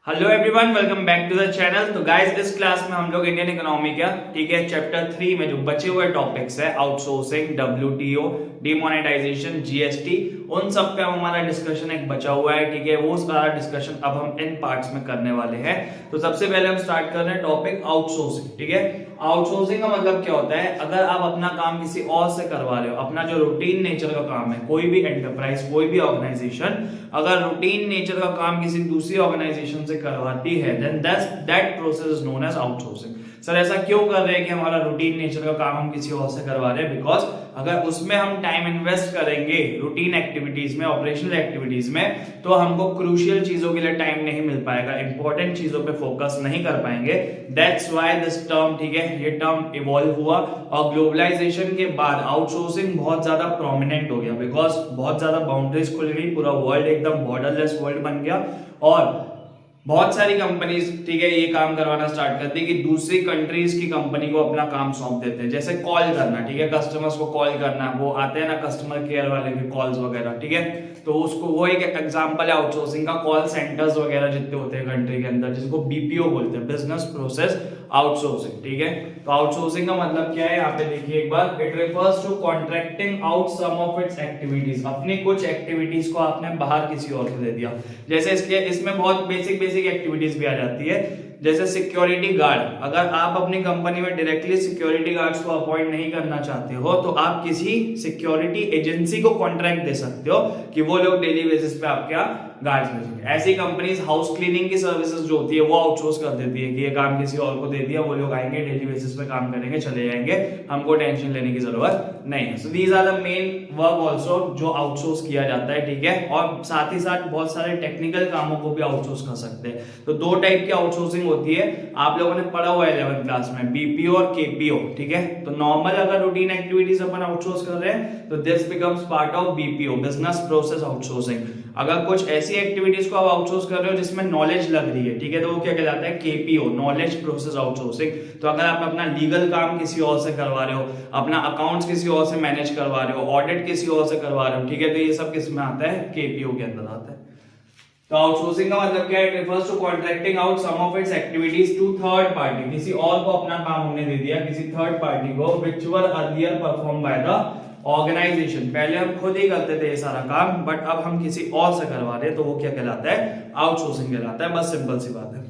Hello everyone, welcome back to the channel. तो guys, इस class में हम लोग इंडियन इकोनॉमी का ठीक है चैप्टर 3 में जो बचे हुए टॉपिक्स है आउटसोर्सिंग, डब्ल्यूटीओ, डिमोनेटाइजेशन, जीएसटी, उन सब पे हमारा डिस्कशन एक बचा हुआ है। ठीक है, वो सारा डिस्कशन अब हम इन पार्ट्स में करने वाले हैं। तो सबसे पहले हम स्टार्ट कर रहे हैं टॉपिक आउटसोर्सिंग। ठीक है, आउटसोर्सिंग का मतलब क्या होता है? अगर आप अपना काम किसी और से करवा रहे हो, अपना जो रूटीन नेचर का काम है, कोई भी एंटरप्राइज, कोई भी ऑर्गेनाइजेशन अगर रूटीन नेचर का काम किसी दूसरी ऑर्गेनाइजेशन से करवाती है, then that process is known as outsourcing. Sir ऐसा क्यों कर रहे हैं कि हमारा रूटीन नेचर का काम हम किसी और से करवा रहे हैं? बिकॉज अगर उसमें हम टाइम इन्वेस्ट करेंगे रूटीन एक्टिविटीज में, ऑपरेशनल एक्टिविटीज में, तो हमको क्रूशियल चीजों के लिए टाइम नहीं मिल पाएगा, इंपॉर्टेंट चीजों पे फोकस नहीं कर पाएंगे। दैट्स व्हाई दिस टर्म, ठीक है, ये टर्म इवॉल्व हुआ और ग्लोबलाइजेशन के बाद आउटसोर्सिंग बहुत ज्यादा प्रोमिनेंट हो गया। बिकॉज बहुत ज्यादा बाउंड्रीज खुल गई, पूरा वर्ल्ड एकदम बॉर्डरलेस वर्ल्ड बन गया और बहुत सारी कंपनीज, ठीक है, ये काम करवाना स्टार्ट करती है कि दूसरी कंट्रीज की कंपनी को अपना काम सौंप देते हैं। जैसे कॉल करना, ठीक है, कस्टमर्स को कॉल करना, वो आते हैं ना कस्टमर केयर वाले के कॉल्स वगैरह, ठीक है, तो उसको वो एक एग्जांपल है आउटसोर्सिंग का। कॉल सेंटर्स वगैरह जितने होते हैं कंट्री के अंदर, जिसको बीपीओ बोलते हैं, बिजनेस प्रोसेस आउटसोर्सिंग। ठीक है, तो आउटसोर्सिंग का मतलब क्या है? यहाँ पे देखिए एक बार, it refers to contracting out some of its activities. अपनी कुछ एक्टिविटीज को आपने बाहर किसी और को दे दिया। जैसे इसमें बहुत बेसिक एक्टिविटीज भी आ जाती है, जैसे सिक्योरिटी गार्ड। अगर आप अपनी कंपनी में डायरेक्टली सिक्योरिटी गार्ड्स को अपॉइंट नहीं करना चाहते हो, तो आप किसी सिक्योरिटी एजेंसी को कॉन्ट्रैक्ट दे सकते हो कि वो लोग डेली बेसिस पे आपके यहाँ गार्ड्स भेजेंगे। ऐसी कंपनीज हाउस क्लीनिंग की सर्विसेज जो होती है वो आउटसोर्स कर देती है कि ये काम किसी और को दे दिया, वो लोग आएंगे डेली बेसिस पे काम करेंगे, चले जाएंगे, हमको टेंशन लेने की जरूरत नहीं है। So these are the main work also जो आउटसोर्स किया जाता है। ठीक है, और साथ ही साथ बहुत सारे टेक्निकल कामों को भी आउटसोर्स कर सकते हैं। तो दो टाइप की आउटसोर्सिंग होती है, आप लोगों ने पढ़ा हुआ है 11th क्लास में, बीपीओ और केपीओ। ठीक है, तो नॉर्मल अगर रूटीन एक्टिविटीज अपन आउटसोर्स कर रहे हैं तो this becomes part of BPO, business process outsourcing. अगर कुछ ऐसी एक्टिविटीज को आप आउटसोर्स कर रहे हो जिसमें नॉलेज लग रही है, ठीक है, तो वो क्या कहलाता है? KPO, knowledge process outsourcing. तो अगर आप अपना लीगल काम किसी और से करवा रहे हो, अपना अकाउंट्स किसी और से मैनेज करवा रहे हो, ऑडिट किसी और से करवा रहे हो, ठीक है, तो ये सब किस में आता है? केपीओ के अंदर आता है। तो आउटसोर्सिंग का मतलब क्या है? It refers to contracting out some of its activities to third party. किसी और को अपना काम हमने दे दिया, किसी थर्ड पार्टी को, which were earlier perform by the organisation. पहले हम खुद ही करते थे ये सारा काम, बट अब हम किसी और से करवा रहे हैं, तो वो क्या कहलाता है? आउटसोर्सिंग कहलाता है। बस सिंपल सी बात है।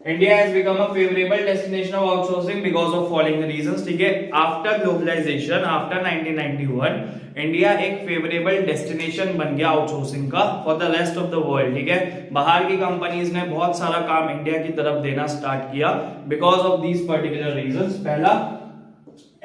India has become a favorable destination of outsourcing because of following reasons. ठीक है, आफ्टर ग्लोबलाइजेशन, आफ्टर 1991, इंडिया एक फेवरेबल डेस्टिनेशन बन गया आउटसोर्सिंग का for the rest of the world. ठीक है, बाहर की कंपनीज ने बहुत सारा काम इंडिया की तरफ देना स्टार्ट किया because of these particular reasons. पहला,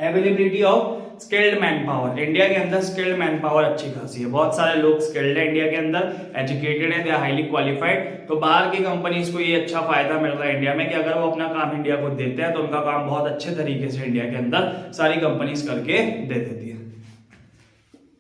availability of skilled man power. India के अंदर स्किल्ड मैन पावर अच्छी खासी है, बहुत सारे लोग स्किल्ड है इंडिया के अंदर, एजुकेटेड है, दे आर हाईली क्वालिफाइड। तो बाहर की कंपनीज को ये अच्छा फायदा मिल रहा है इंडिया में कि अगर वो अपना काम इंडिया को देते हैं तो उनका काम बहुत अच्छे तरीके से इंडिया के अंदर सारी कंपनीज करके दे देती है।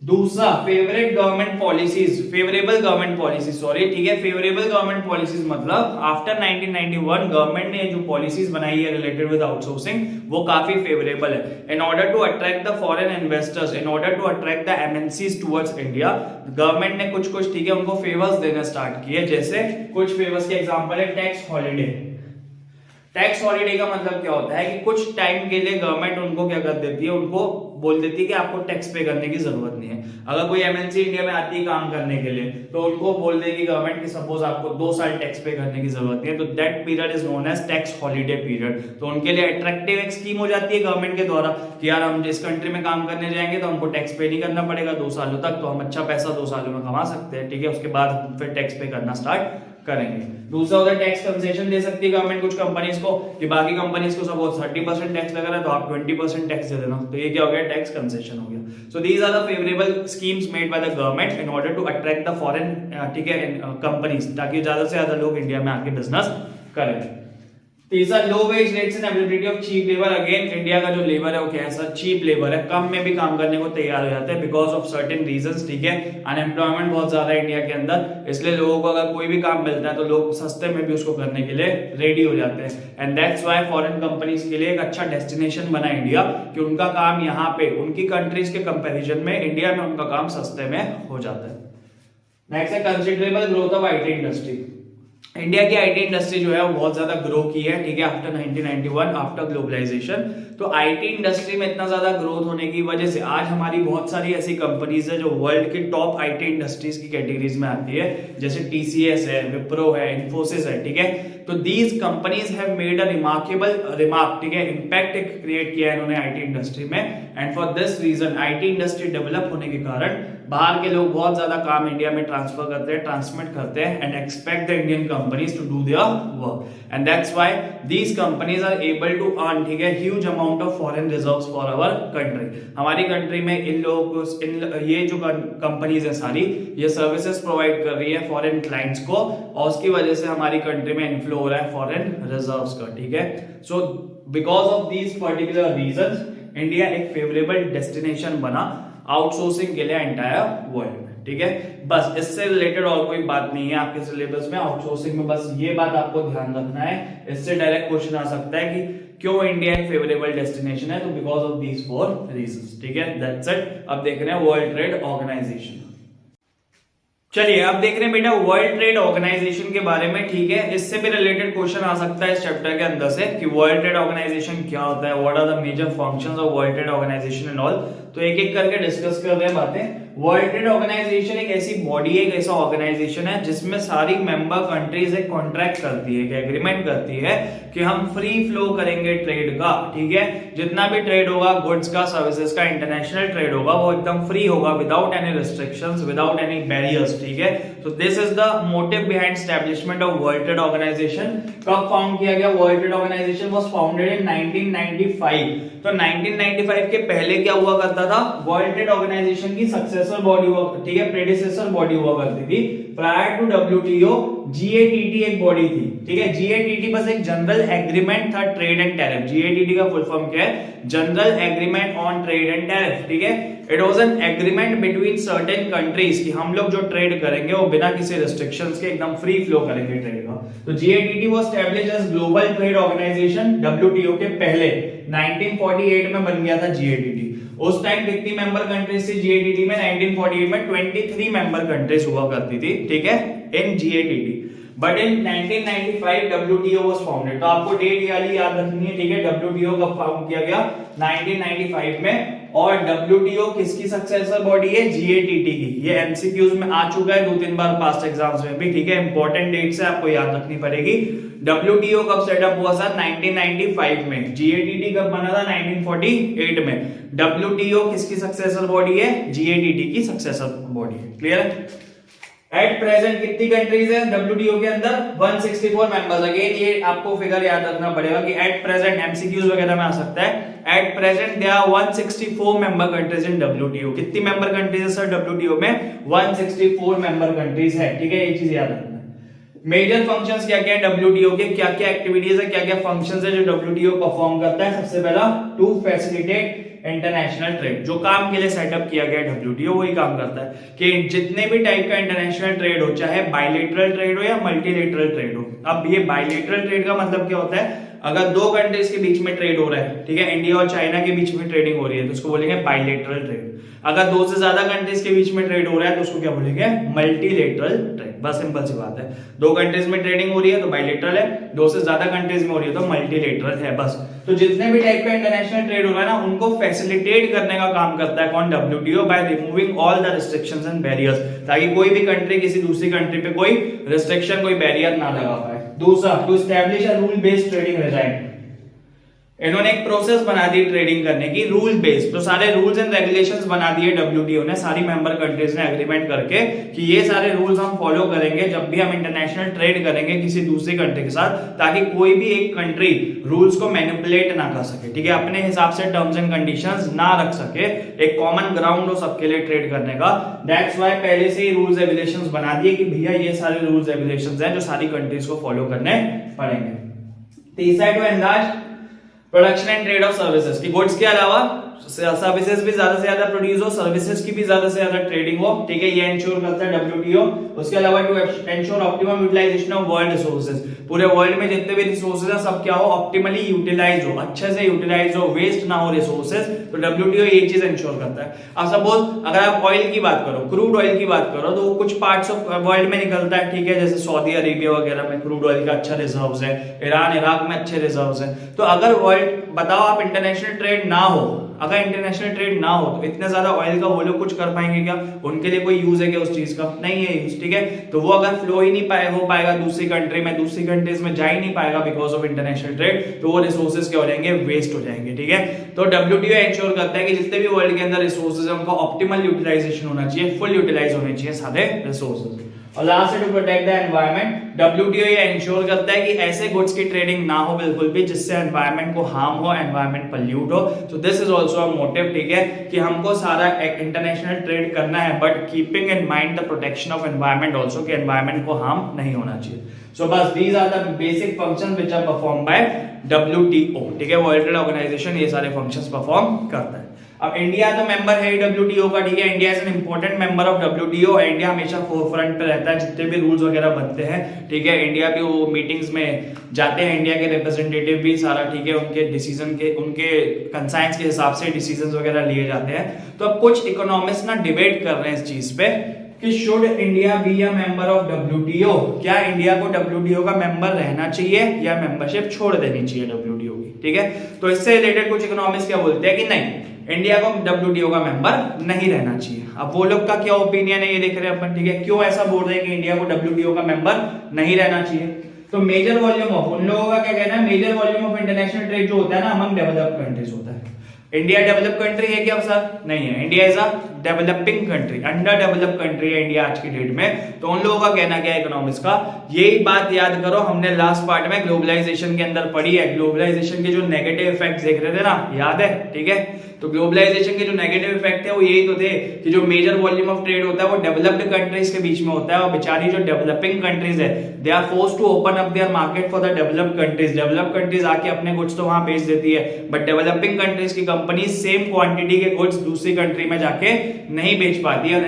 दूसरा, favourite government policies, favourable government policies, sorry, ठीक है, फेवरेबल गवर्नमेंट पॉलिसीज मतलब आफ्टर 1991 गवर्नमेंट ने जो पॉलिसीज बनाई है रिलेटेड विद आउटसोर्सिंग वो काफी फेवरेबल है। In order to attract the foreign investors, in order to attract the MNCs towards India, government ने कुछ ठीक है उनको फेवर्स देना स्टार्ट किए। जैसे कुछ फेवर्स के एग्जांपल है टैक्स हॉलिडे। टैक्स हॉलिडे का मतलब क्या होता है कि कुछ टाइम के लिए गवर्नमेंट उनको क्या कर देती है, उनको बोल देती है कि आपको टैक्स पे करने की जरूरत नहीं है। अगर कोई एमएनसी इंडिया में आती है काम करने के लिए तो उनको बोल देगी गवर्नमेंट कि सपोज आपको 2 साल टैक्स पे करने की जरूरत नहीं है, तो that period is known as tax holiday period. तो उनके लिए अट्रैक्टिव एक स्कीम हो जाती है गवर्नमेंट के द्वारा कि यार हम जिस कंट्री में काम करने जाएंगे तो हमको टैक्स पे नहीं करना पड़ेगा 2 सालों तक, तो हम अच्छा पैसा 2 सालों में कमा सकते हैं। ठीक है, उसके बाद फिर टैक्स पे करना स्टार्ट करेंगे। दूसरा होता है टैक्स कंसेशन दे सकती है गवर्नमेंट कुछ कंपनीज को कि बाकी कंपनीज को सपोज 30% टैक्स लगा रहा है तो आप 20% टैक्स दे देना, तो ये क्या हो गया? टैक्स कंसेशन हो गया। So these are the favourable schemes made by the government in order to attract the foreign, ठीक है, कंपनीज, ताकि ज्यादा से ज्यादा लोग इंडिया में आके बिजनेस करें। तीसरा, low wage rates and availability of cheap labour. Again India का जो लेबर है वो कैसा? चीप लेबर है, कम में भी काम करने को तैयार हो जाते हैं बिकॉज ऑफ सर्टेन रीजंस। ठीक है, अनएम्प्लॉयमेंट बहुत ज्यादा है इंडिया के अंदर, इसलिए लोगों को अगर कोई भी काम मिलता है तो लोग सस्ते में भी उसको करने के लिए रेडी हो जाते हैं। And that's why foreign companies के लिए एक अच्छा डेस्टिनेशन बना इंडिया कि उनका काम यहाँ पे उनकी कंट्रीज के कंपेरिजन में इंडिया में उनका काम सस्ते में हो जाता है। नेक्स्ट है considerable growth of IT industry. India की आईटी इंडस्ट्री जो है वो बहुत ज्यादा ग्रो की है, ठीक है, आफ्टर 1991 आफ्टर ग्लोबलाइजेशन। तो आईटी इंडस्ट्री में इतना ज्यादा ग्रोथ होने की वजह से आज हमारी बहुत सारी ऐसी कंपनीज है जो वर्ल्ड की टॉप आईटी इंडस्ट्रीज की कैटेगरीज में आती है, जैसे टीसीएस है, विप्रो है, इन्फोसिस है, ठीक है। तो these companies have made a remark, ठीक है, इंपैक्ट क्रिएट किया है इन्होंने आईटी इंडस्ट्री में। And for this reason IT industry develop होने के कारण बाहर के लोग बहुत ज्यादा काम इंडिया में ट्रांसफर करते हैं, ट्रांसमिट करते हैं and expect the Indian companies to do their work and that's why these companies are able to earn, ठीक है, huge amount of foreign reserves for our country. हमारी कंट्री में इन लोगों को ये जो कंपनीज है सारी ये सर्विसेज प्रोवाइड कर रही है फॉरेन क्लाइंट्स को, और उसकी वजह से हमारी कंट्री में इनफ्लो हो रहा है फॉरेन रिजर्व्स का, ठीक है। So because of these particular reasons India एक फेवरेबल डेस्टिनेशन बना आउटसोर्सिंग के लिए एंटायर वर्ल्ड में, ठीक है। बस इससे रिलेटेड और कोई बात नहीं है आपके सिलेबस में, आउटसोर्सिंग में बस ये बात आपको ध्यान रखना है। इससे डायरेक्ट क्वेश्चन आ सकता है कि क्यों इंडिया एक फेवरेबल डेस्टिनेशन है, तो बिकॉज ऑफ दीज 4 रीजंस, ठीक है, दैट्स इट। अब देख रहे हैं वर्ल्ड ट्रेड ऑर्गेनाइजेशन। चलिए अब देख रहे हैं बेटा वर्ल्ड ट्रेड ऑर्गेनाइजेशन के बारे में, ठीक है। इससे भी रिलेटेड क्वेश्चन आ सकता है इस चैप्टर के अंदर से कि वर्ल्ड ट्रेड ऑर्गेनाइजेशन क्या होता है, what are the major functions of world trade organisation and all. तो एक एक करके डिस्कस कर रहे हैं बातें। वर्ल्ड ट्रेड ऑर्गेनाइजेशन एक ऐसी बॉडी है, एक ऐसा ऑर्गेनाइजेशन है जिसमें सारी मेंबर कंट्रीज एक कॉन्ट्रैक्ट करती है, एक एग्रीमेंट करती है कि हम फ्री फ्लो करेंगे ट्रेड का, ठीक है। जितना भी ट्रेड होगा गुड्स का, सर्विसेज का, इंटरनेशनल ट्रेड होगा वो एकदम फ्री होगा, without any restrictions, without any barriers, ठीक है। तो this is the motive behind establishment of world trade organisation. कब फाउंड किया गया? World trade organisation was founded in 1995। तो 1995 के पहले क्या हुआ करता था? वर्ल्ड ट्रेड ऑर्गेनाइजेशन की सक्सेसर बॉडी हुआ, ठीक है, प्रेडिसेसर बॉडी हुआ करती थी प्रायर टू डब्ल्यूटीओ। जीएटीटी एक बॉडी थी, ठीक है। जीएटीटी बस एक जनरल एग्रीमेंट था ट्रेड एंड टैरिफ। जीएटीटी का फुल फॉर्म क्या है? General agreement on trade and tariff, ठीक है। It was an agreement between certain countries कि हम लोग जो ट्रेड करेंगे वो बिना किसी रिस्ट्रिक्शंस के एकदम फ्री फ्लो करेंगे ट्रेड का। तो GATT was established as global trade organisation WTO के पहले 1948 में बन गया था जीएटीटी। उस टाइम कितनी मेंबर कंट्रीज थी जीएटीटी में? 1948 में 23 मेंबर कंट्रीज हुआ करती थी, ठीक है, in GATT. But in 1995 WTO was founded। तो आपको डेट वाली याद रखनी है, ठीक है। WTO कब फाउंड किया गया? 1995 में। और WTO किसकी सक्सेसर बॉडी है? GATT की। ये MCQs में आ चुका है 2-3 बार पास्ट एग्जाम्स में भी, ठीक है। इंपॉर्टेंट डेट्स है, आपको याद रखनी पड़ेगी। WTO कब सेटअप हुआ था? 1995 में। GATT कब बना था? 1948 में। WTO किसकी सक्सेसर बॉडी है? GATT की सक्सेसर बॉडी है। क्लियर है? एट प्रेजेंट कितनी कंट्रीज है WTO के अंदर? 164 मेंबर्स। अगेन ये आपको फिगर याद रखना पड़ेगा कि एट प्रेजेंट MCQs वगैरह में आ सकता है। At present there are 164 member countries in WTO। कितनी मेंबर कंट्रीज है सर WTO में? 164 मेंबर कंट्रीज है, ठीक है। ये चीज याद रखना। मेजर फंक्शंस क्या क्या है WTO के? क्या क्या एक्टिविटीज है, क्या क्या फंक्शंस है जो WTO परफॉर्म करता है? सबसे पहला, टू फैसिलिटेट इंटरनेशनल ट्रेड। जो काम के लिए सेटअप किया गया WTO वही काम करता है कि जितने भी टाइप का इंटरनेशनल ट्रेड हो, चाहे बायलैटरल ट्रेड हो या मल्टीलैटरल ट्रेड हो। अब ये बायलैटरल ट्रेड का मतलब क्या होता है? अगर दो कंट्रीज के बीच में ट्रेड हो रहा है, ठीक है, इंडिया और चाइना के बीच में ट्रेडिंग हो रही है तो उसको बोलेंगे बायलैटरल ट्रेड। अगर दो से ज्यादा कंट्रीज के बीच में ट्रेड हो रहा है तो उसको क्या बोलेंगे? Multilateral trade. बस सिंपल सी बात है। दो कंट्रीज में ट्रेडिंग हो रही है तो बायलैटरल है, दो से ज्यादा कंट्रीज में हो रही है तो मल्टीलैटरल है, बस। तो जितने भी टाइप का इंटरनेशनल ट्रेड हो रहा है ना, उनको फैसिलिटेट करने का काम करता है कौन? WTO, by removing all the restrictions and barriers, ताकि कोई भी कंट्री किसी दूसरी कंट्री पे कोई रिस्ट्रिक्शन, कोई बैरियर ना लगा पाए। दूसरा, to establish a rule based trading regime. इन्होंने एक प्रोसेस बना दी ट्रेडिंग करने की, रूल बेस्ड। तो सारे रूल्स एंड रेगुलेशंस बना दिए WTO ने, सारी मेंबर कंट्रीज ने एग्रीमेंट करके कि ये सारे रूल्स हम फॉलो करेंगे जब भी हम इंटरनेशनल ट्रेड करेंगे किसी दूसरी कंट्री के साथ, ताकि कोई भी एक कंट्री रूल्स को मैनिपुलेट ना कर सके, ठीक है, अपने हिसाब से टर्म्स एंड कंडीशंस ना रख सके। एक कॉमन ग्राउंड हो सबके लिए ट्रेड करने का। दैट्स व्हाई पहले से ही रूल्स रेगुलेशंस बना दिए कि भैया ये सारे रूल्स रेगुलेशंस हैं जो सारी कंट्रीज को फॉलो करने पड़ेंगे। तीसरा, to enlarge production and trade of services, की गुड्स के अलावा सर्विसेज भी ज्यादा से ज्यादा प्रोड्यूस हो, सर्विसेज की भी ज्यादा से ज्यादा ट्रेडिंग हो, ठीक है, ये इंश्योर करता है WTO। उसके अलावा to ensure optimum utilisation of world resources, पूरे वर्ल्ड में जितने भी रिसोर्सेज है सब क्या हो, ऑप्टिमली यूटिलाइज हो, अच्छे से यूटिलाइज हो, वेस्ट ना हो रिसोर्सेज, तो WTO ये चीज इंश्योर करता है। अब सपोज अगर आप ऑयल की बात करो, क्रूड ऑयल की बात करो, तो कुछ पार्ट्स ऑफ वर्ल्ड में निकलता है, ठीक है, जैसे सऊदी अरेबिया वगैरह में क्रूड ऑयल का अच्छा रिजर्व्स है, ईरान इराक में अच्छे रिजर्व्स है। तो अगर वर्ल्ड बताओ आप इंटरनेशनल ट्रेड ना हो, अगर इंटरनेशनल ट्रेड ना हो तो इतने ज्यादा ऑयल का वो लोग कुछ कर पाएंगे क्या? उनके लिए कोई यूज है क्या उस चीज का? नहीं है यूज, ठीक है। तो वो अगर फ्लो ही नहीं हो पाएगा दूसरी कंट्री में, दूसरी कंट्रीज में जा ही नहीं पाएगा बिकॉज ऑफ इंटरनेशनल ट्रेड, तो वो रिसोर्सेज क्या हो जाएंगे? वेस्ट हो जाएंगे, ठीक है। तो WTO इंश्योर करता है कि जितने भी वर्ल्ड के अंदर रिसोर्सेज है उनका ऑप्टिमल यूटिलाइजेशन होना चाहिए, फुल यूटिलाइज होने चाहिए सारे रिसोर्सेज। और लास्ट है to protect the environment, WTO ये इंश्योर करता है कि ऐसे गुड्स की ट्रेडिंग ना हो बिल्कुल भी जिससे एनवायरनमेंट को हार्म हो, एनवायरनमेंट पोल्यूट हो। तो this is also a motive, ठीक है, कि हमको सारा इंटरनेशनल ट्रेड करना है but keeping in mind the protection of environment also, कि एनवायरनमेंट को हार्म नहीं होना चाहिए। सो बस these are the basic functions which are perform by WTO, ठीक है, वर्ल्ड ट्रेड ऑर्गेनाइजेशन ये सारे फंक्शंस परफॉर्म करता है। अब इंडिया तो मेंबर है WTO का, ठीक है, India is an important member of WTO। India हमेशा फोरफ्रंट पे रहता है, जितने भी रूल्स वगैरह बनते हैं, ठीक है, इंडिया भी वो मीटिंग्स में जाते हैं, इंडिया के रिप्रेजेंटेटिव भी सारा, ठीक है, उनके डिसीजन के, उनके कंसाइंस के हिसाब से डिसीजंस वगैरह लिए जाते हैं। तो अब कुछ इकोनॉमिस्ट ना डिबेट कर रहे हैं इस चीज पे कि should India B a member of WTO, क्या इंडिया को WTO का मेंबर रहना चाहिए या मेंबरशिप छोड़ देनी चाहिए WTO की, ठीक है। तो इससे रिलेटेड कुछ इकोनॉमिस्ट क्या बोलते हैं कि नहीं, इंडिया को WTO का मेंबर नहीं रहना चाहिए। अब वो लोग का क्या ओपिनियन है ये देख रहे हैं अपन, ठीक है, क्यों ऐसा बोल रहे हैं कि इंडिया को WTO का मेंबर नहीं रहना चाहिए। तो मेजर वॉल्यूम ऑफ, उन लोगों का क्या कहना है, major volume of international trade जो होता है ना अमंग डेवलप्ड कंट्रीज होता है। इंडिया डेवलप कंट्री है क्या सर? नहीं है, India is a developing country, under develop country है इंडिया आज की डेट में। तो उन लोगों का कहना क्या है इकोनॉमिक्स का, यही बात याद करो, हमने लास्ट पार्ट में ग्लोबलाइजेशन के अंदर पढ़ी है, ग्लोबलाइजेशन के जो नेगेटिव इफेक्ट्स देख रहे थे ना, याद है, ठीक है। तो ग्लोबलाइजेशन के जो नेगेटिव इफेक्ट है वो यही तो थे कि जो मेजर वॉल्यूम ऑफ ट्रेड होता है वो डेवलप्ड कंट्रीज के बीच में होता है, और बेचारी जो डेवलपिंग कंट्रीज है they are forced to open up their market for the developed countries. Developed countries आके अपने गुड्स तो वहां बेच देती है, बट डेवलपिंग कंट्रीज की कंपनी सेम क्वांटिटी के गुड्स दूसरी कंट्री में जाके नहीं बेच पाती है,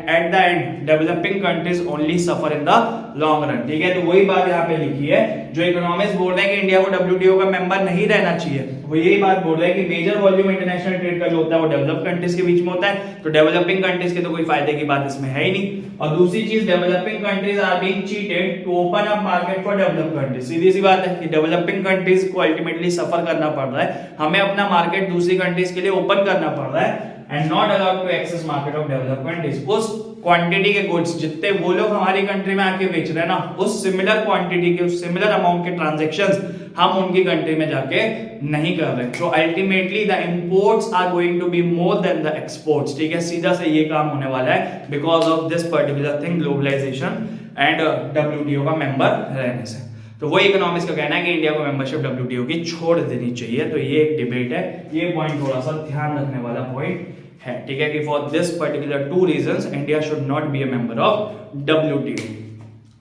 at the end developing countries only suffer in the long run, ठीक है। तो वही बात यहाँ पे लिखी है, जो इकोनॉमिस्ट बोल रहे हैं कि इंडिया को WTO का मेंबर नहीं रहना चाहिए, वो यही बात बोल रहे हैं कि मेजर वॉल्यूम इंटरनेशनल ट्रेड का जो होता है वो डेवलप कंट्रीज के बीच में होता है, तो डेवलपिंग कंट्रीज के तो कोई फायदे की बात इसमें है ही नहीं। और दूसरी चीज, developing countries are being cheated to open up market for developed countries. सीधी सी बात है कि डेवलपिंग कंट्रीज को अल्टीमेटली सफर करना पड़ रहा है, हमें अपना मार्केट दूसरी कंट्रीज के लिए ओपन करना पड़ रहा है, and not allowed to access market of developed countries. उस क्वांटिटी के गुड्स जितने वो लोग हमारी कंट्री में आके बेच रहे हैं ना, उस सिमिलर क्वांटिटी के, उस सिमिलर अमाउंट के ट्रांजैक्शंस हम उनकी कंट्री में जाके नहीं कर रहे। तो ultimately the imports are going to be more than the exports, ठीक है, सीधा से ये काम होने वाला है because of this particular thing, globalisation and WTO का मेंबर रहने से। तो वो इकोनॉमिक्स का कहना है कि इंडिया को मेंबरशिप WTO की छोड़ देनी चाहिए। तो ये एक डिबेट है, ये पॉइंट थोड़ा सा ध्यान रखने वाला पॉइंट है, ठीक है, कि for this particular 2 reasons India should not be a member of WTO।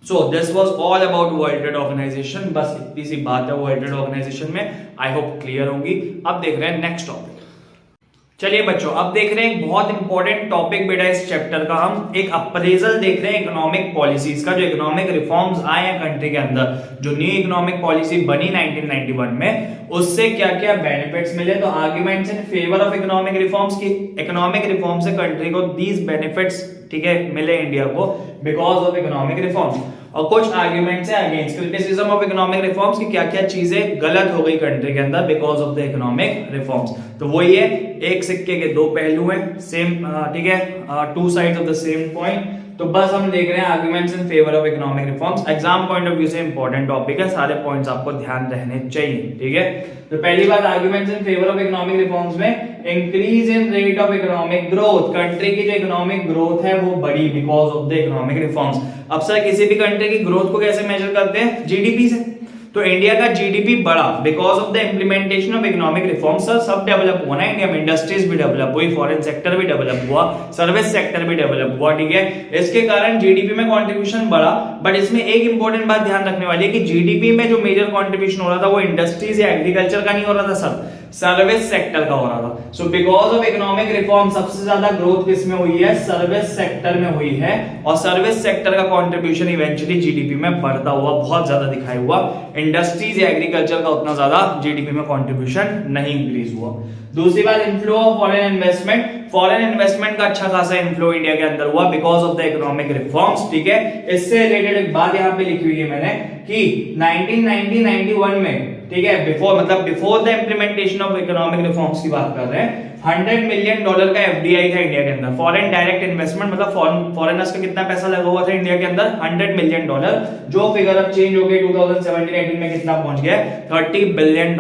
So this was all about world trade organisation, बस इतनी सी बात है वर्ल्ड ट्रेड ऑर्गेनाइजेशन में, आई होप क्लियर होंगी। अब देख रहे हैं नेक्स्ट टॉपिक। चलिए बच्चों, अब देख रहे हैं एक बहुत इंपॉर्टेंट टॉपिक बेटा इस चैप्टर का, हम एक अप्रेजल देख रहे हैं इकोनॉमिक पॉलिसीज का, जो इकोनॉमिक रिफॉर्म्स आए हैं कंट्री के अंदर, जो न्यू इकोनॉमिक पॉलिसी बनी 1991 में, उससे क्या क्या बेनिफिट्स मिले। तो arguments in favour of economic reforms की, इकोनॉमिक रिफॉर्म से कंट्री को दीज बेनिफिट्स, ठीक है, मिले इंडिया को बिकॉज ऑफ इकोनॉमिक रिफॉर्म्स, और कुछ आर्ग्यूमेंट्स है against criticism of economic reforms की, क्या क्या चीजें गलत हो गई कंट्री के अंदर because of the economic reforms. तो वही है, एक सिक्के के 2 पहलू हैं, सेम, ठीक है, 2 sides of the same point. तो बस हम देख रहे हैं arguments in favour of economic reforms, exam point of view से इंपॉर्टेंट टॉपिक है, सारे पॉइंट्स आपको ध्यान रहने चाहिए, ठीक है। तो पहली बात, arguments in favour of economic reforms में increase in rate of economic growth, country की जो इकोनॉमिक ग्रोथ है वो बढ़ी because of the economic reforms. अब सर किसी भी कंट्री की ग्रोथ को कैसे मेजर करते हैं? GDP से। तो इंडिया का जीडीपी बढ़ा because of the implementation of economic reform. Sir सब डेवलप हुआ ना इंडिया में, इंडस्ट्रीज भी डेवलप हुई, फॉरेन सेक्टर भी डेवलप हुआ, सर्विस सेक्टर भी डेवलप हुआ, ठीक है। इसके कारण जीडीपी में कंट्रीब्यूशन बढ़ा। बट इसमें एक इंपॉर्टेंट बात ध्यान रखने वाली है कि जीडीपी में जो मेजर कंट्रीब्यूशन हो रहा था वो इंडस्ट्रीज या एग्रीकल्चर का नहीं हो रहा था सर, सर्विस सेक्टर का हो रहा था। So because of economic reform सबसे ज्यादा ग्रोथ किसमें हुई है, सर्विस सेक्टर में हुई है, और सर्विस सेक्टर का कंट्रीब्यूशन इवेंचुअली जीडीपी में बढ़ता हुआ बहुत ज्यादा दिखाई हुआ। इंडस्ट्रीज या एग्रीकल्चर का उतना ज्यादा जीडीपी में कंट्रीब्यूशन नहीं इंक्रीज हुआ। दूसरी बात, inflow of foreign investment. Foreign investment का अच्छा खासा इनफ्लो इंडिया के अंदर हुआ because of the economic reforms, ठीक है। इससे रिलेटेड एक बात यहां पे लिखी हुई है मैंने कि 1990-91 में, ठीक है, before the implementation of economic reforms की बात कर रहे हैं, $100 मिलियन का एफडीआई था इंडिया के अंदर, फॉरेन डायरेक्ट इन्वेस्टमेंट, मतलब फॉरेनर्स का कितना पैसा लगा हुआ था इंडिया के अंदर, $100 मिलियन, जो फिगर अब चेंज हो गई 2017-18 में कितना पहुंच गया, $30 बिलियन।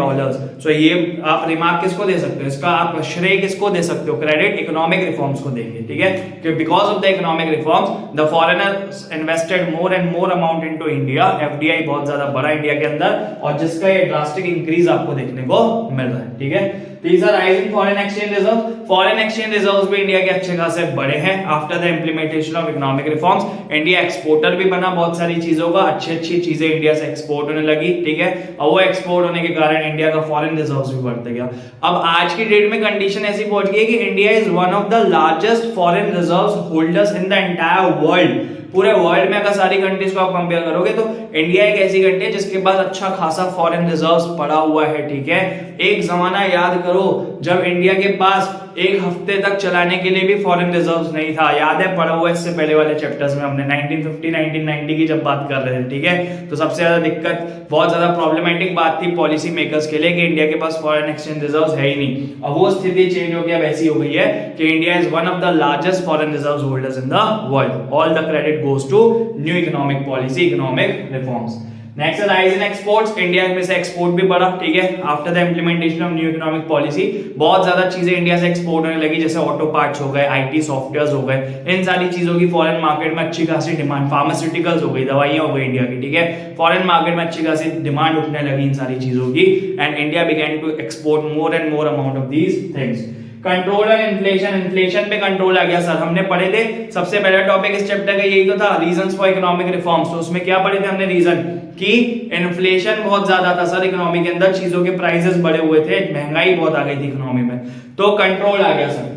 सो ये आप रिमार्क किसको दे सकते हो, इसका आप श्रेय किसको दे सकते हो, क्रेडिट इकोनॉमिक रिफॉर्म्स को देंगे, ठीक है, कि because of the economic reforms the foreigners invested more and more amount into India, FDI बहुत ज्यादा बढ़ा इंडिया के अंदर, और जिसका ये ड्रास्टिक इंक्रीज आपको देखने को मिल रहा है, ठीक है। तीसरा, rising foreign exchange reserve. Foreign exchange reserves भी इंडिया के अच्छे खासे बड़े हैं after the implementation of economic reforms. India exporter भी बना बहुत सारी चीजों का, अच्छी चीजें इंडिया से एक्सपोर्ट होने लगी, ठीक है, और वो एक्सपोर्ट होने के कारण इंडिया का फॉरेन रिजर्व्स भी बढ़ते गया। अब आज की डेट में कंडीशन ऐसी पहुंच गई है कि India is one of the largest foreign reserves holders in the entire world. पूरे वर्ल्ड में अगर सारी कंट्रीज को आप कंपेयर करोगे तो इंडिया एक ऐसी कंट्री है जिसके पास अच्छा खासा फॉरेन रिजर्व्स पड़ा हुआ है, ठीक है। एक जमाना याद करो जब इंडिया के पास एक हफ्ते तक चलाने के लिए भी फॉरेन रिजर्व्स नहीं था, याद है, पढ़ा हुआ इससे पहले वाले चैप्टर्स में हमने 1950-1990 की जब बात कर रहे थे, ठीक है। तो सबसे ज्यादा दिक्कत, बहुत ज्यादा प्रॉब्लमेटिक बात थी पॉलिसी मेकर्स के लिए कि इंडिया के पास फॉरेन एक्सचेंज रिजर्व्स है ही नहीं। अब वो स्थिति चेंज हो गई, अब ऐसी हो गई है कि India is one of the largest foreign reserves holders in the world. All the credit goes to new economic policy, economic reforms. Next, rise in exports. India में से एक्सपोर्ट भी बढ़ा, ठीक है, after the implementation of new economic policy. बहुत ज्यादा चीजें India से एक्सपोर्ट होने लगी, जैसे ऑटो पार्ट्स हो गए, आईटी सॉफ्टवेयर्स हो गए, इन सारी चीजों की फॉरेन मार्केट में अच्छी खासी डिमांड, फार्मास्यूटिकल्स हो गई, दवाइयां हो गई इंडिया की, ठीक है, फॉरेन मार्केट में अच्छी खासी डिमांड उठने लगी इन सारी चीजों की, and India began to export more and more amount of these things. Control and inflation. Inflation पे कंट्रोल आ गया सर, हमने पढ़े थे, सबसे पहला टॉपिक इस चैप्टर का यही तो था, रीजंस फॉर इकोनॉमिक रिफॉर्म्स। तो उसमें क्या पढ़े थे हमने, रीजन कि इन्फ्लेशन बहुत ज्यादा था सर इकोनॉमी के अंदर, चीजों के प्राइसेस बढ़े हुए थे, महंगाई बहुत आ गई थी इकोनॉमी में, तो कंट्रोल आ गया sir.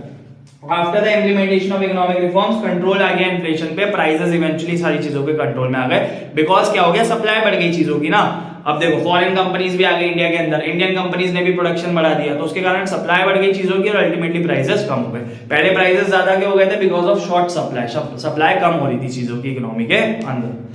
After the implementation of economic reforms control आ गया इन्फ्लेशन पे, प्राइसेस इवेंचुअली सारी चीजों के कंट्रोल में आ गए, बिकॉज क्या हो गया, सप्लाई बढ़ गई चीजों की ना। अब देखो फॉरेन कंपनीज भी आ गई इंडिया के अंदर, इंडियन कंपनीज ने भी प्रोडक्शन बढ़ा दिया, तो उसके कारण सप्लाई बढ़ गई चीजों की और अल्टीमेटली प्राइसेस कम हो गए। पहले प्राइसेस ज्यादा क्यों हो गए थे, because of short supply, supply कम हो रही थी चीजों की इकोनॉमी के अंदर।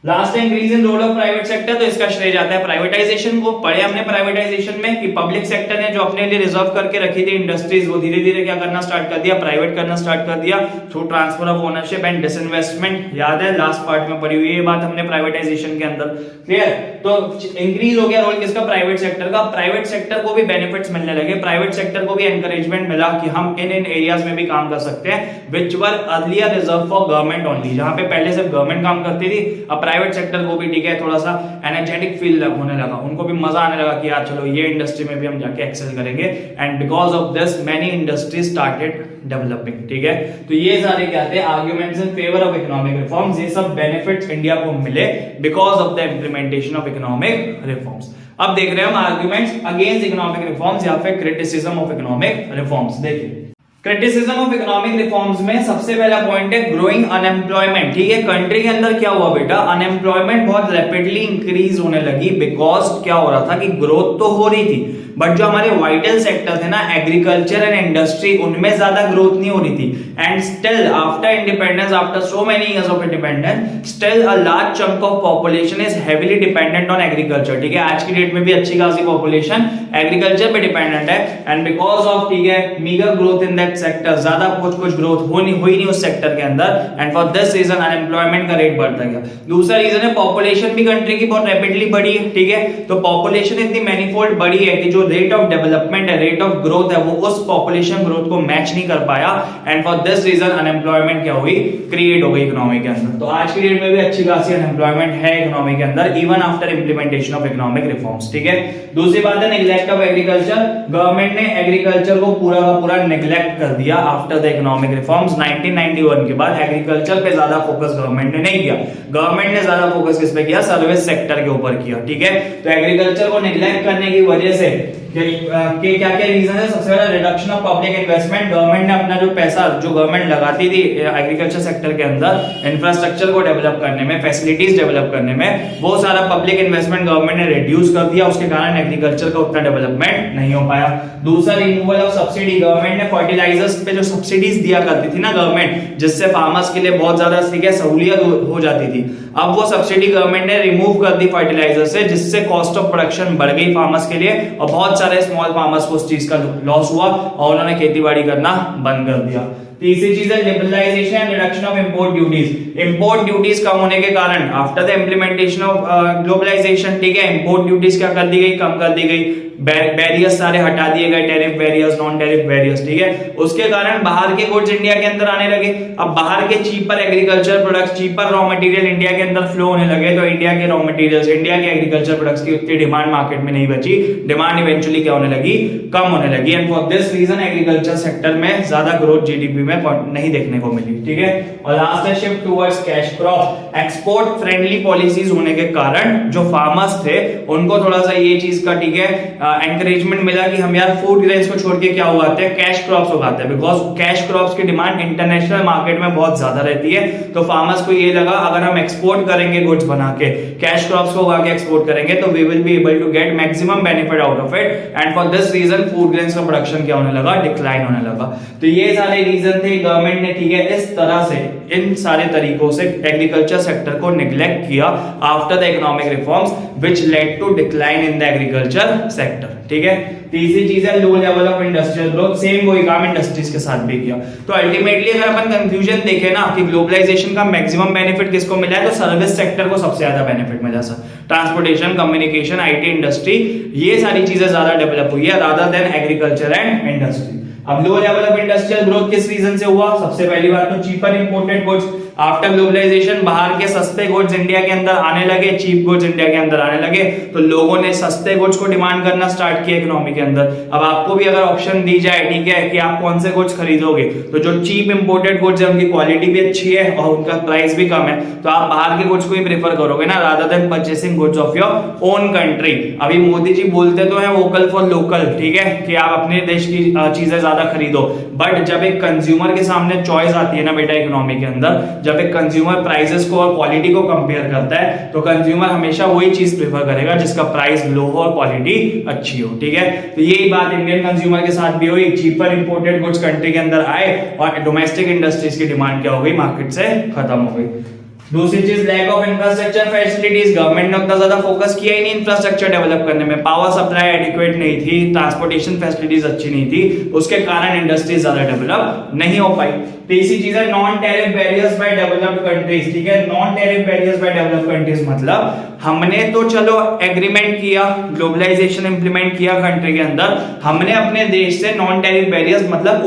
Last increase in role of private sector, तो इसका श्रेय जाता है प्राइवेटाइजेशन को। पढ़े हमने प्राइवेटाइजेशन में कि पब्लिक सेक्टर ने जो अपने लिए रिजर्व करके रखी थी इंडस्ट्रीज, वो धीरे धीरे क्या करना स्टार्ट कर दिया, प्राइवेट करना स्टार्ट कर दिया through transfer of ownership and disinvestment. याद है लास्ट पार्ट में पढ़ी हुई है ये बात हमने प्राइवेटाइजेशन के अंदर, क्लियर। तो इंक्रीज हो गया रोल किसका, प्राइवेट सेक्टर का। प्राइवेट सेक्टर को भी बेनिफिट्स मिलने लगे, प्राइवेट सेक्टर को भी एनकरेजमेंट मिला कि हम इन एरियाज में भी काम कर सकते हैं which were earlier reserve for government only, जहां पे पहले सिर्फ गवर्नमेंट काम करती थी, अब प्राइवेट सेक्टर को भी, ठीक है, थोड़ा सा एनर्जेटिक फील होने लगा, उनको भी मजा आने लगा कि यार चलो ये इंडस्ट्री में भी हम जाके एक्सेल करेंगे, and because of this many industries started developing, ठीक है। तो ये सारे क्या थे, arguments in favour of economic reforms, ये सब बेनिफिट्स इंडिया को मिले because of the implementation of economic reforms. अब देख रहे हैं हम आर्गुमेंट्स अगेंस्ट इकोनॉमिक रिफॉर्म्स या फिर क्रिटिसिज्म ऑफ इकोनॉमिक रिफॉर्म्स। देखिए क्रिटिसिज्म ऑफ इकोनॉमिक रिफॉर्म्स में सबसे पहला पॉइंट है ग्रोइंग अनएम्प्लॉयमेंट, ठीक है। कंट्री के अंदर क्या हुआ बेटा, अनएम्प्लॉयमेंट बहुत रैपिडली इंक्रीज होने लगी, बिकॉज क्या हो रहा था कि ग्रोथ तो हो रही थी बट जो हमारे वाइटल सेक्टर थे ना, एग्रीकल्चर एंड इंडस्ट्री, उनमें ज्यादा ग्रोथ नहीं हो रही थी। And still after independence, after so many years of independence, still a large chunk of population is heavily dependent on agriculture, ठीक है। आज की डेट में भी अच्छी खासी पॉपुलेशन एग्रीकल्चर पे डिपेंडेंट है, एंड बिकॉज ऑफ, ठीक है, meagre growth in that that sector, ज्यादा कुछ ग्रोथ हुई नहीं उस सेक्टर के अंदर, and for this reason unemployment का रेट बढ़ता गया। दूसरा रीजन है पॉपुलेशन भी कंट्री की बहुत रैपिडली बढ़ी है, ठीक है, तो पॉपुलेशन इतनी मैनीफोल्ड बढ़ी है कि जो रेट ऑफ डेवलपमेंट है, रेट ऑफ ग्रोथ है, वो उस पॉपुलेशन ग्रोथ को मैच नहीं कर पाया, and for this reason unemployment क्या हुई, क्रिएट हो गई इकोनॉमी के अंदर। तो आज की डेट में भी अच्छी खासी अनएम्प्लॉयमेंट है इकोनॉमी के अंदर, even after implementation of economic reforms, ठीक है। दूसरी बात है नेग्लेक्ट ऑफ एग्रीकल्चर, गवर्नमेंट ने एग्रीकल्चर को पूरा का पूरा नेग्लेक्ट कर दिया आफ्टर द इकोनॉमिक रिफॉर्म्स। 1991 के बाद एग्रीकल्चर पे ज्यादा फोकस गवर्नमेंट ने नहीं किया, गवर्नमेंट ने ज्यादा फोकस किस पे किया, सर्विस सेक्टर के ऊपर किया, ठीक है। तो एग्रीकल्चर को नेग्लेक्ट करने की वजह से क्या क्या रीजन है, सबसे पहला reduction of public investment, government ने अपना जो पैसा जो गवर्नमेंट लगाती थी एग्रीकल्चर सेक्टर के अंदर इंफ्रास्ट्रक्चर को डेवलप करने में, फैसिलिटीज डेवलप करने में, वो सारा पब्लिक इन्वेस्टमेंट गवर्नमेंट ने रिड्यूस कर दिया, उसके कारण एग्रीकल्चर का उतना डेवलपमेंट नहीं हो पाया। दूसरा रिमूवल ऑफ सब्सिडी, गवर्नमेंट ने फर्टिलाइजर्स पे जो सब्सिडीज दिया करती थी ना गवर्नमेंट, जिससे फार्मर्स के लिए बहुत ज्यादा सहूलियत हो जाती थी, अब वो सब्सिडी गवर्नमेंट ने रिमूव कर दी फर्टिलाइजर से, जिससे कॉस्ट ऑफ प्रोडक्शन बढ़ गई फार्मर्स के लिए और बहुत सारे स्मॉल फार्मर्स को उस चीज का लॉस हुआ और उन्होंने खेतीबाड़ी करना बंद कर दिया। तीसरी चीज है liberalisation and reduction of import duties, import duties कम होने के कारण after the implementation of globalisation, ठीक है, इंपोर्ट ड्यूटीज क्या कर दी गई, कम कर दी गई, बैरियर्स सारे हटा दिए गए, tariff barriers, non tariff barriers, ठीक है। उसके कारण बाहर के गुड्स इंडिया के अंदर आने लगे, अब बाहर के cheaper agriculture products, cheaper raw material India के अंदर फ्लो होने लगे, तो इंडिया के रॉ मटेरियल्स, इंडिया के एग्रीकल्चर प्रोडक्ट्स की उतनी डिमांड मार्केट में नहीं बची, डिमांड इवेंचुअली क्या होने लगी, कम होने लगी, and for this reason agriculture sector में ज्यादा ग्रोथ जीडीपी में नहीं देखने को मिली, ठीक है। और लास्ट है shift towards cash crop, export friendly policies होने के कारण जो फार्मर्स थे उनको थोड़ा सा ये चीज का, ठीक है, एनकरेजमेंट मिला कि हम यार फूड ग्रेन्स को छोड़ के क्या उगाते हैं, कैश क्रॉप्स उगाते हैं, बिकॉज कैश क्रॉप्स की डिमांड इंटरनेशनल मार्केट में बहुत ज्यादा रहती है। तो फार्मर्स को ये लगा अगर हम एक्सपोर्ट करेंगे गुड्स बना के, कैश क्रॉप्स को उगा के एक्सपोर्ट करेंगे, तो we will be able to get maximum benefit out of it, and for this reason food grains का प्रोडक्शन क्या होने लगा, डिक्लाइन होने लगा। तो ये सारे रीजन थे, गवर्नमेंट ने, ठीक है, इस तरह से इन सारे तरीकों से एग्रीकल्चर सेक्टर को निग्लेक्ट किया after the economic reforms which led to decline in the agriculture sector, ठीक है। तीसरी चीज है low level of industrial growth, same वही काम इंडस्ट्रीज के साथ भी किया। तो अल्टीमेटली अगर अपन कंक्लूजन देखें ना कि ग्लोबलाइजेशन का मैक्सिमम बेनिफिट किसको मिला है, तो सर्विस सेक्टर को सबसे ज्यादा बेनिफिट मिला sir, transportation, communication, IT industry, ये सारी चीजें ज्यादा डेवलप हुई है rather than agriculture and industry. अब low level of industrial growth किस रीजन से हुआ, सबसे पहली बात तो cheaper imported goods, after globalisation बाहर के सस्ते गुड्स इंडिया के अंदर आने लगे, चीप गुड्स इंडिया के अंदर आने लगे, तो लोगों ने सस्ते गुड्स को डिमांड करना स्टार्ट किया इकोनॉमी के अंदर। अब आपको भी अगर ऑप्शन दी जाए, ठीक है, कि आप कौन से गुड्स खरीदोगे, तो जो चीप इंपोर्टेड गुड्स है उनकी क्वालिटी भी अच्छी है और उनका प्राइस भी कम है, तो आप बाहर के गुड्स को ही प्रेफर करोगे ना, rather than purchasing goods of your own country. अभी मोदी जी बोलते तो हैं वोकल फॉर लोकल, ठीक है, कि आप अपने देश की चीजें ज्यादा खरीदो, बट जब एक कंज्यूमर के सामने चॉइस आती है ना बेटा इकोनॉमी के अंदर, जब एक कंज्यूमर प्राइसेस को और क्वालिटी को कंपेयर करता है, तो कंज्यूमर हमेशा वही चीज प्रेफर करेगा जिसका प्राइस लो हो और क्वालिटी अच्छी हो, ठीक है। तो यही बात इंडियन कंज्यूमर के साथ भी हुई, चीपर इंपोर्टेड गुड्स कंट्री के अंदर आए और डोमेस्टिक इंडस्ट्रीज की डिमांड क्या हो गई, मार्केट से खत्म हो गई। दूसरी चीज lack of infrastructure facilities, government ने उतना ज्यादा फोकस किया ही नहीं इंफ्रास्ट्रक्चर डेवलप करने में, पावर सप्लाई एडिक्वेट नहीं थी, ट्रांसपोर्टेशन फैसिलिटीज अच्छी नहीं थी, उसके कारण इंडस्ट्रीज ज्यादा डेवलप नहीं हो पाई। तीसरी चीज है non tariff barriers by developed countries, ठीक है, non tariff barriers by developed countries मतलब हमने तो चलो एग्रीमेंट किया, ग्लोबलाइजेशन इंप्लीमेंट किया कंट्री के अंदर, हमने अपने देश से नॉन टैरिफ बैरियर्स मतलब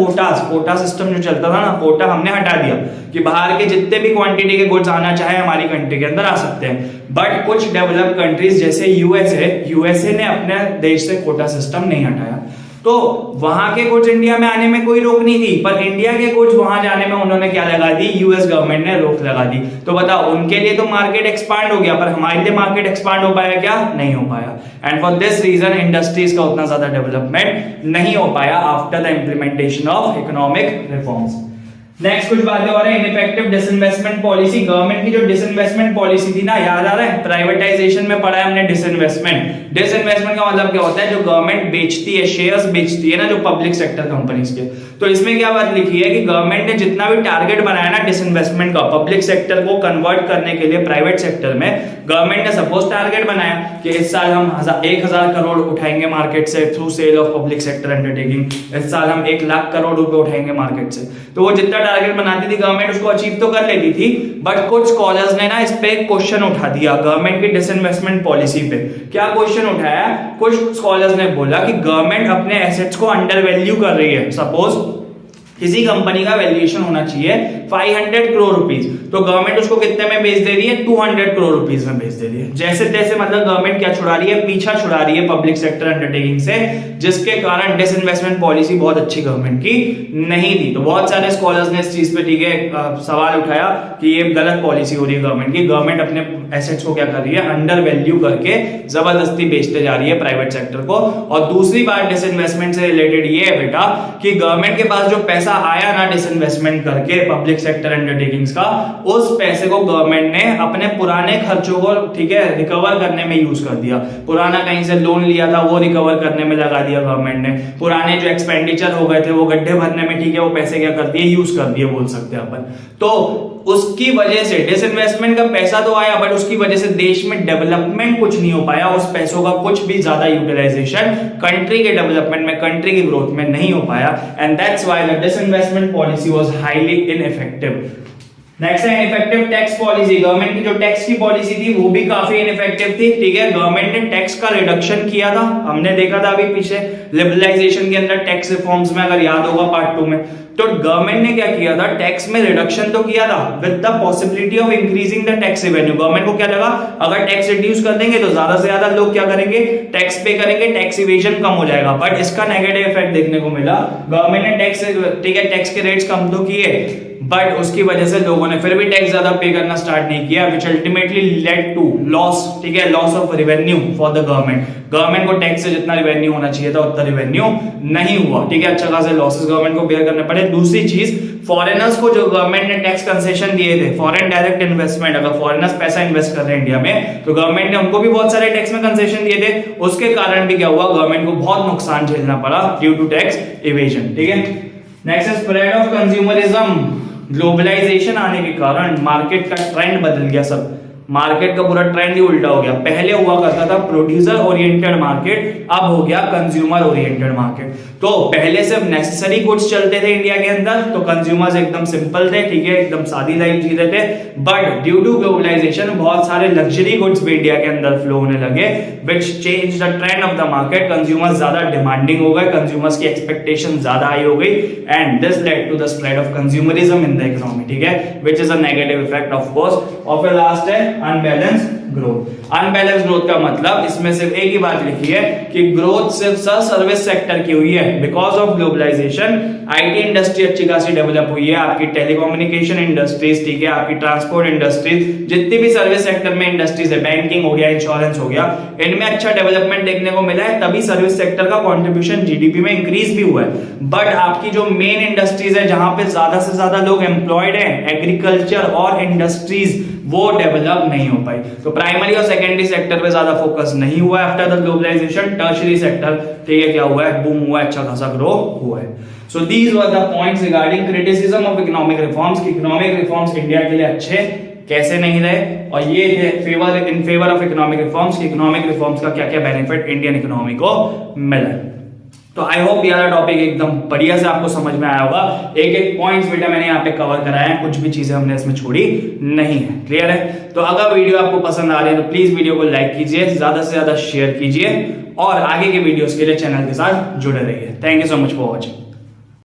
कोटा सिस्टम जो चलता था ना, कोटा हमने हटा दिया कि बाहर के जितने भी क्वांटिटी के गुड्स आना चाहे हमारी कंट्री के अंदर आ सकते हैं। बट कुछ डेवलप्ड कंट्रीज जैसे यूएसए ने अपने देश से कोटा सिस्टम नहीं हटाया, तो वहां के गुड्स इंडिया में आने में कोई रोक नहीं थी, पर इंडिया के गुड्स वहां जाने में उन्होंने क्या लगा दी, यूएस गवर्नमेंट ने रोक लगा दी। तो बताओ उनके लिए तो मार्केट एक्सपांड हो गया, पर हमारे लिए मार्केट एक्सपांड हो पाया क्या, नहीं हो पाया, and for this reason industries का उतना ज्यादा डेवलपमेंट नहीं हो पाया after the implementation of economic reforms. Next कुछ बातें और है, इनइफेक्टिव डिसइन्वेस्टमेंट पॉलिसी, गवर्नमेंट की जो डिसइन्वेस्टमेंट पॉलिसी थी ना, याद आ रहा है, प्राइवेटाइजेशन में पढ़ा है हमने डिसइन्वेस्टमेंट। डिसइन्वेस्टमेंट का मतलब क्या होता है, जो गवर्नमेंट बेचती है, शेयर्स बेचती है ना जो पब्लिक सेक्टर कंपनीज के, तो इसमें क्या बात लिखी है कि गवर्नमेंट ने जितना भी टारगेट बनाया ना डिसइन्वेस्टमेंट का, पब्लिक सेक्टर को कन्वर्ट करने के लिए प्राइवेट सेक्टर में, गवर्नमेंट ने सपोज टारगेट बनाया कि इस साल हम 1000 करोड़ उठाएंगे मार्केट से through sale of public sector undertaking, इस साल हम 1 लाख करोड़ रुपए उठाएंगे मार्केट से। तो वो जितना टारगेट बनाती थी गवर्नमेंट उसको अचीव तो कर लेती थी, बट कुछ स्कॉलर्स ने ना इस पे क्वेश्चन उठा दिया गवर्नमेंट की डिसइन्वेस्टमेंट पॉलिसी पे। क्या क्वेश्चन उठाया? कुछ स्कॉलर्स ने बोला कि गवर्नमेंट अपने एसेट्स को अंडर वैल्यू कर रही है। सपोज किसी कंपनी का वैल्यूएशन होना चाहिए 500 करोड़ रुपीस, तो गवर्नमेंट उसको कितने में बेच दे रही है? 200 करोड़ रुपीस में बेच दे रही है। जैसे तैसे मतलब गवर्नमेंट क्या छुड़ा रही है? पीछा छुड़ा रही है पब्लिक सेक्टर अंडरटेकिंग से, जिसके कारण डिसइन्वेस्टमेंट पॉलिसी बहुत अच्छी गवर्नमेंट की नहीं थी। तो बहुत सारे स्कॉलर्स ने इस चीज पे ठीक है सवाल उठाया कि ये गलत पॉलिसी हो रही है गवर्नमेंट की। गवर्नमेंट अपने एसेट्स को क्या कर रही है? अंडर वैल्यू करके जबरदस्ती बेचते जा रही है प्राइवेट सेक्टर को। और दूसरी बात डिसइन्वेस्टमेंट से रिलेटेड ये है बेटा कि गवर्नमेंट के पास जो पैसा आया ना डिसइन्वेस्टमेंट करके पब्लिक सेक्टर अंडरटेकिंग्स का, उस पैसे को गवर्नमेंट ने अपने पुराने खर्चों को ठीक है रिकवर करने में यूज कर दिया। पुराना कहीं से लोन लिया था वो रिकवर करने में लगा दिया गवर्नमेंट ने। पुराने जो एक्सपेंडिचर हो गए थे वो गड्ढे भरने में ठीक है वो पैसे क्या कर दिए? यूज कर दिए बोल सकते हैं अपन। तो उसकी वजह से डिसइन्वेस्टमेंट का पैसा तो आया, बट उसकी वजह से देश में डेवलपमेंट कुछ नहीं हो पाया। उस पैसों का कुछ भी ज्यादा यूटिलाइजेशन कंट्री के डेवलपमेंट में, कंट्री की ग्रोथ में नहीं हो पाया। And that's why the disinvestment policy was highly ineffective. Next है इनइफेक्टिव टैक्स पॉलिसी। गवर्नमेंट की जो टैक्स की पॉलिसी थी वो भी काफी इनइफेक्टिव थी। ठीक है, गवर्नमेंट ने टैक्स का रिडक्शन किया था, हमने देखा था अभी पीछे लिबरलाइजेशन के अंदर टैक्स रिफॉर्म्स में, अगर याद होगा पार्ट 2 में। तो गवर्नमेंट ने क्या किया था? टैक्स में रिडक्शन तो किया था with the possibility of increasing the tax revenue. Government को क्या लगा? अगर टैक्स रिड्यूस कर देंगे तो ज्यादा से ज्यादा लोग क्या करेंगे? टैक्स पे करेंगे, टैक्स इवेजन कम हो जाएगा। बट इसका नेगेटिव इफेक्ट देखने को मिला। गवर्नमेंट ने टैक्स ठीक है टैक्स के रेट्स कम तो किए, बट उसकी वजह से लोगों ने फिर भी टैक्स ज्यादा पे करना स्टार्ट नहीं किया, which ultimately led to loss, ठीक है, loss of revenue for the government. Government को टैक्स से जितना रेवेन्यू होना चाहिए था उतना रेवेन्यू नहीं हुआ। ठीक है, अच्छा खासा लॉसेस गवर्नमेंट को बेयर करने पड़े। दूसरी चीज, फॉरेनर्स को जो गवर्नमेंट ने टैक्स कंसेशन दिए थे, फॉरेन डायरेक्ट इन्वेस्टमेंट, अगर फॉरेनर्स पैसा इन्वेस्ट कर रहे हैं इंडिया में तो गवर्नमेंट ने उनको भी बहुत सारे टैक्स में कंसेशन दिए थे। उसके कारण भी क्या हुआ? गवर्नमेंट को बहुत नुकसान झेलना पड़ा ड्यू टू टैक्स इवेजन। ठीक है, नेक्स्ट है स्प्रेड ऑफ कंज्यूमरिज्म। ग्लोबलाइजेशन आने के कारण मार्केट का ट्रेंड बदल गया। सब मार्केट का पूरा ट्रेंड ही उल्टा हो गया। पहले हुआ करता था प्रोड्यूसर ओरिएंटेड मार्केट, अब हो गया कंज्यूमर ओरिएंटेड मार्केट। तो पहले सिर्फ नेसेसरी गुड्स चलते थे इंडिया के अंदर, तो कंज्यूमर्स एकदम सिंपल थे, ठीक है, एकदम सादी लाइफ जी रहे थे। बट ड्यू टू ग्लोबलाइजेशन बहुत सारे लग्जरी गुड्स भी इंडिया के अंदर फ्लो होने लगे, which change the trend of the market. Consumers ज्यादा डिमांडिंग हो गए, कंज्यूमर्स की एक्सपेक्टेशन ज्यादा हाई हो गई, and this led to the spread of consumerism in the economy. ठीक है, which is a negative effect of course. और फिर लास्ट है अनबैलेंस्ड ग्रोथ। अनबैलेंस्ड ग्रोथ का मतलब इसमें सिर्फ एक ही बात लिखी है कि ग्रोथ सिर्फ सर्विस सेक्टर की हुई है। Because of globalisation IT industry अच्छी खासी डेवलप हुई है, आपकी टेलीकम्युनिकेशन इंडस्ट्रीज, ठीक है, आपकी ट्रांसपोर्ट इंडस्ट्रीज, जितनी भी सर्विस सेक्टर में इंडस्ट्रीज है, बैंकिंग हो गया, इंश्योरेंस हो गया, इनमें अच्छा डेवलपमेंट देखने को मिला है, तभी सर्विस सेक्टर का कंट्रीब्यूशन जीडीपी में इंक्रीज भी हुआ है। बट आपकी जो मेन इंडस्ट्रीज है जहां पे ज्यादा से ज्यादा लोग एम्प्लॉयड हैं, एग्रीकल्चर और इंडस्ट्रीज, वो डेवलप नहीं हो पाई। तो प्राइमरी और सेकेंडरी सेक्टर पे ज्यादा फोकस नहीं हुआ after the globalisation. Tertiary sector, ठीक है, क्या हुआ है? बूम हुआ है, अच्छा खासा ग्रो हुआ है। So these were the points regarding criticism of economic reforms. Economic reforms India के लिए अच्छे कैसे नहीं रहे, और ये थे इन favour of economic reforms. Economic reforms का क्या क्या बेनिफिट इंडियन इकोनॉमी को मिला। तो आई होप ये वाला टॉपिक एकदम बढ़िया से आपको समझ में आया होगा। एक एक पॉइंट्स बेटा मैंने यहाँ पे कवर कराया है, कुछ भी चीजें हमने इसमें छोड़ी नहीं है। क्लियर है? तो अगर वीडियो आपको पसंद आ रही है तो प्लीज वीडियो को लाइक कीजिए, ज्यादा से ज्यादा शेयर कीजिए, और आगे के वीडियोस के लिए चैनल के साथ जुड़े रहिए। Thank you so much for watching.